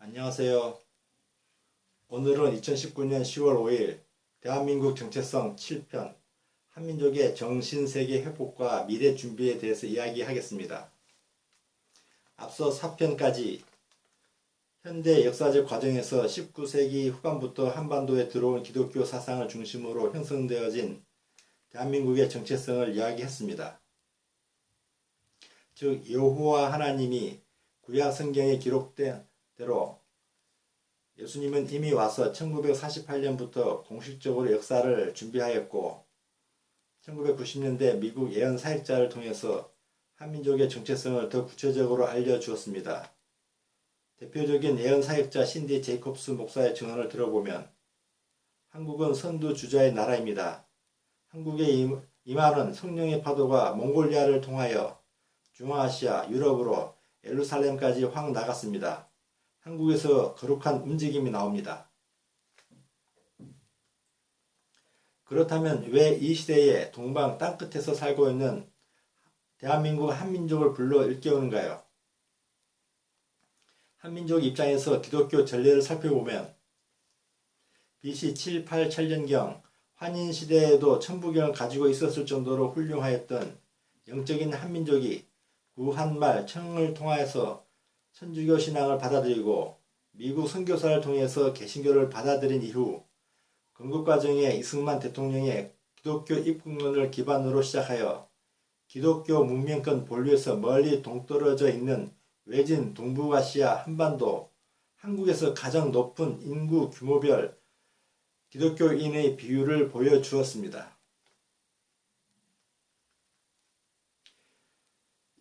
안녕하세요. 오늘은 2019년 10월 5일 대한민국 정체성 7편 한민족의 정신세계 회복과 미래 준비에 대해서 이야기하겠습니다. 앞서 4편까지 현대 역사적 과정에서 19세기 후반부터 한반도에 들어온 기독교 사상을 중심으로 형성되어진 대한민국의 정체성을 이야기했습니다. 즉 여호와 하나님이 구약 성경에 기록된 대로 예수님은 이미 와서 1948년부터 공식적으로 역사를 준비하였고 1990년대 미국 예언 사역자를 통해서 한민족의 정체성을 더 구체적으로 알려주었습니다. 대표적인 예언 사역자 신디 제이콥스 목사의 증언을 들어보면 한국은 선두주자의 나라입니다. 한국에 임하는 성령의 파도가 몽골리아를 통하여 중앙아시아, 유럽으로 예루살렘까지 확 나갔습니다. 한국에서 거룩한 움직임이 나옵니다. 그렇다면 왜 이 시대에 동방 땅끝에서 살고 있는 대한민국 한민족을 불러 일깨우는가요? 한민족 입장에서 기독교 전례를 살펴보면 BC 7, 8, 7년경 환인시대에도 천부경을 가지고 있었을 정도로 훌륭하였던 영적인 한민족이 구한말 청을 통하여서 천주교 신앙을 받아들이고 미국 선교사를 통해서 개신교를 받아들인 이후 건국과정에 이승만 대통령의 기독교 입국론을 기반으로 시작하여 기독교 문명권 본류에서 멀리 동떨어져 있는 외진 동북아시아 한반도 한국에서 가장 높은 인구 규모별 기독교인의 비율을 보여주었습니다.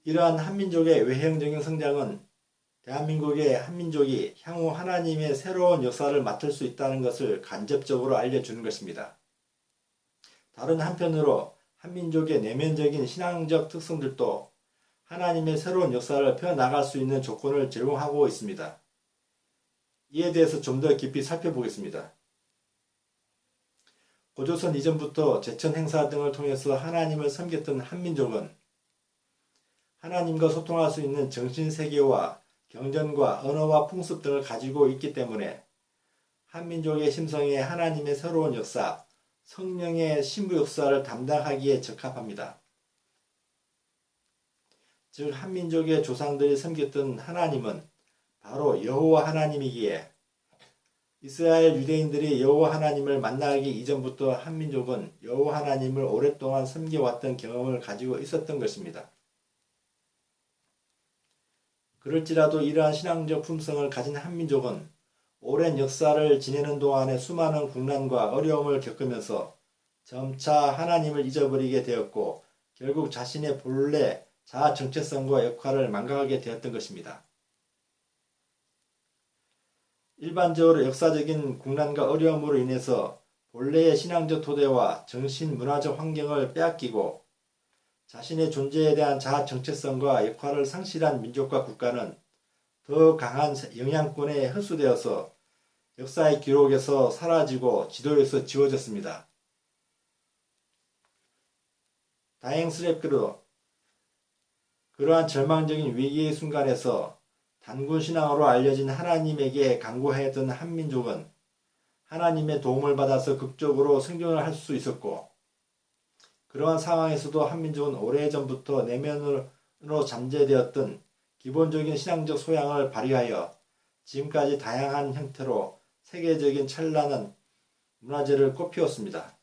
이러한 한민족의 외형적인 성장은 대한민국의 한민족이 향후 하나님의 새로운 역사를 맡을 수 있다는 것을 간접적으로 알려주는 것입니다. 다른 한편으로 한민족의 내면적인 신앙적 특성들도 하나님의 새로운 역사를 펴나갈 수 있는 조건을 제공하고 있습니다. 이에 대해서 좀 더 깊이 살펴보겠습니다. 고조선 이전부터 제천 행사 등을 통해서 하나님을 섬겼던 한민족은 하나님과 소통할 수 있는 정신세계와 경전과 언어와 풍습 등을 가지고 있기 때문에 한민족의 심성에 하나님의 새로운 역사, 성령의 신부 역사를 담당하기에 적합합니다. 즉 한민족의 조상들이 섬겼던 하나님은 바로 여호와 하나님이기에 이스라엘 유대인들이 여호와 하나님을 만나기 이전부터 한민족은 여호와 하나님을 오랫동안 섬겨왔던 경험을 가지고 있었던 것입니다. 그럴지라도 이러한 신앙적 품성을 가진 한민족은 오랜 역사를 지내는 동안에 수많은 국난과 어려움을 겪으면서 점차 하나님을 잊어버리게 되었고 결국 자신의 본래 자아 정체성과 역할을 망각하게 되었던 것입니다. 일반적으로 역사적인 국난과 어려움으로 인해서 본래의 신앙적 토대와 정신 문화적 환경을 빼앗기고 자신의 존재에 대한 자아 정체성과 역할을 상실한 민족과 국가는 더 강한 영향권에 흡수되어서 역사의 기록에서 사라지고 지도에서 지워졌습니다. 다행스럽게도 그러한 절망적인 위기의 순간에서 단군신앙으로 알려진 하나님에게 간구하였던 한민족은 하나님의 도움을 받아서 극적으로 생존을 할 수 있었고 그러한 상황에서도 한민족은 오래전부터 내면으로 잠재되었던 기본적인 신앙적 소양을 발휘하여 지금까지 다양한 형태로 세계적인 찬란한 문화재를 꽃피웠습니다.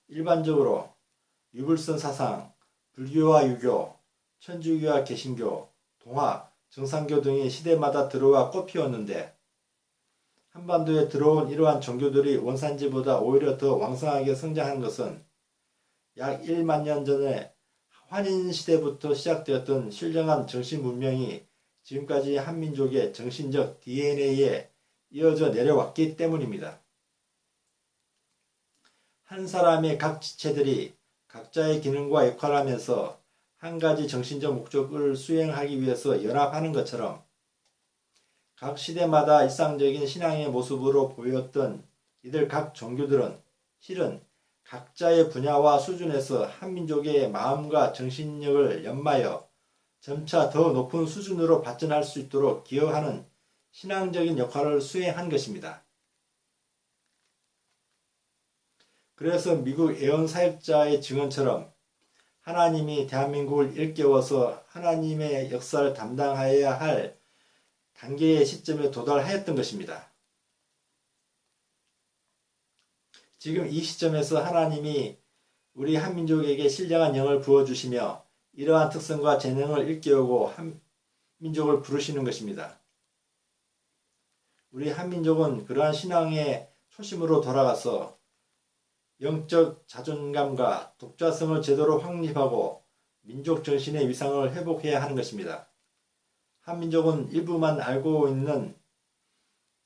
일반적으로 유불선 사상, 불교와 유교, 천주교와 개신교, 동화, 정상교 등이 시대마다 들어와 꽃피웠는데 한반도에 들어온 이러한 종교들이 원산지보다 오히려 더 왕성하게 성장한 것은 약 1만 년 전에 환인시대부터 시작되었던 신령한 정신문명이 지금까지 한민족의 정신적 DNA에 이어져 내려왔기 때문입니다. 한 사람의 각 지체들이 각자의 기능과 역할을 하면서 한 가지 정신적 목적을 수행하기 위해서 연합하는 것처럼 각 시대마다 일상적인 신앙의 모습으로 보였던 이들 각 종교들은 실은 각자의 분야와 수준에서 한민족의 마음과 정신력을 연마하여 점차 더 높은 수준으로 발전할 수 있도록 기여하는 신앙적인 역할을 수행한 것입니다. 그래서 미국 애원 사역자의 증언처럼 하나님이 대한민국을 일깨워서 하나님의 역사를 담당하여야 할 단계의 시점에 도달하였던 것입니다. 지금 이 시점에서 하나님이 우리 한민족에게 신령한 영을 부어주시며 이러한 특성과 재능을 일깨우고 한민족을 부르시는 것입니다. 우리 한민족은 그러한 신앙의 초심으로 돌아가서 영적 자존감과 독자성을 제대로 확립하고 민족 정신의 위상을 회복해야 하는 것입니다. 한민족은 일부만 알고 있는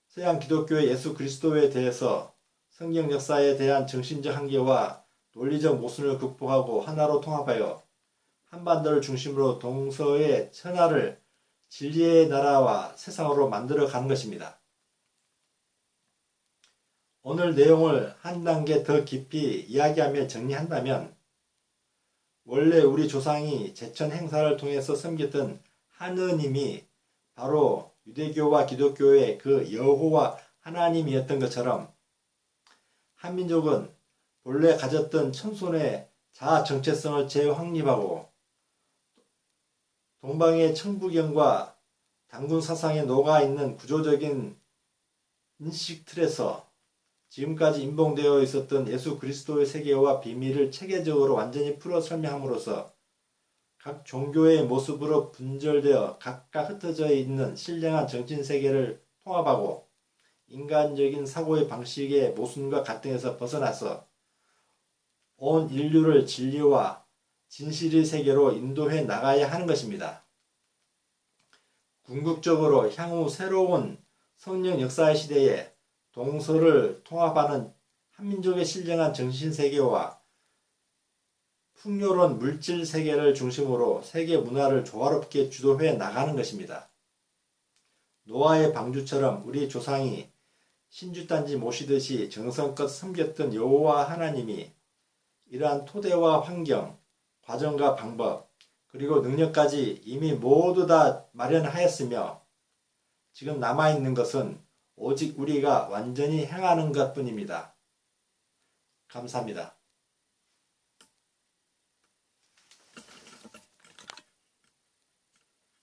서양 기독교의 예수 그리스도에 대해서 성경 역사에 대한 정신적 한계와 논리적 모순을 극복하고 하나로 통합하여 한반도를 중심으로 동서의 천하를 진리의 나라와 세상으로 만들어가는 것입니다. 오늘 내용을 한 단계 더 깊이 이야기하며 정리한다면 원래 우리 조상이 제천 행사를 통해서 섬겼던 하느님이 바로 유대교와 기독교의 그 여호와 하나님이었던 것처럼 한민족은 본래 가졌던 천손의 자아 정체성을 재확립하고 동방의 천부경과 단군 사상에 녹아있는 구조적인 인식 틀에서 지금까지 인봉되어 있었던 예수 그리스도의 세계와 비밀을 체계적으로 완전히 풀어 설명함으로써 각 종교의 모습으로 분절되어 각각 흩어져 있는 신령한 정신세계를 통합하고 인간적인 사고의 방식의 모순과 갈등에서 벗어나서 온 인류를 진리와 진실의 세계로 인도해 나가야 하는 것입니다. 궁극적으로 향후 새로운 성령 역사의 시대에 동서를 통합하는 한민족의 신령한 정신세계와 풍요로운 물질세계를 중심으로 세계 문화를 조화롭게 주도해 나가는 것입니다. 노아의 방주처럼 우리 조상이 신주단지 모시듯이 정성껏 섬겼던 여호와 하나님이 이러한 토대와 환경, 과정과 방법, 그리고 능력까지 이미 모두 다 마련하였으며 지금 남아있는 것은 오직 우리가 완전히 행하는 것뿐입니다. 감사합니다.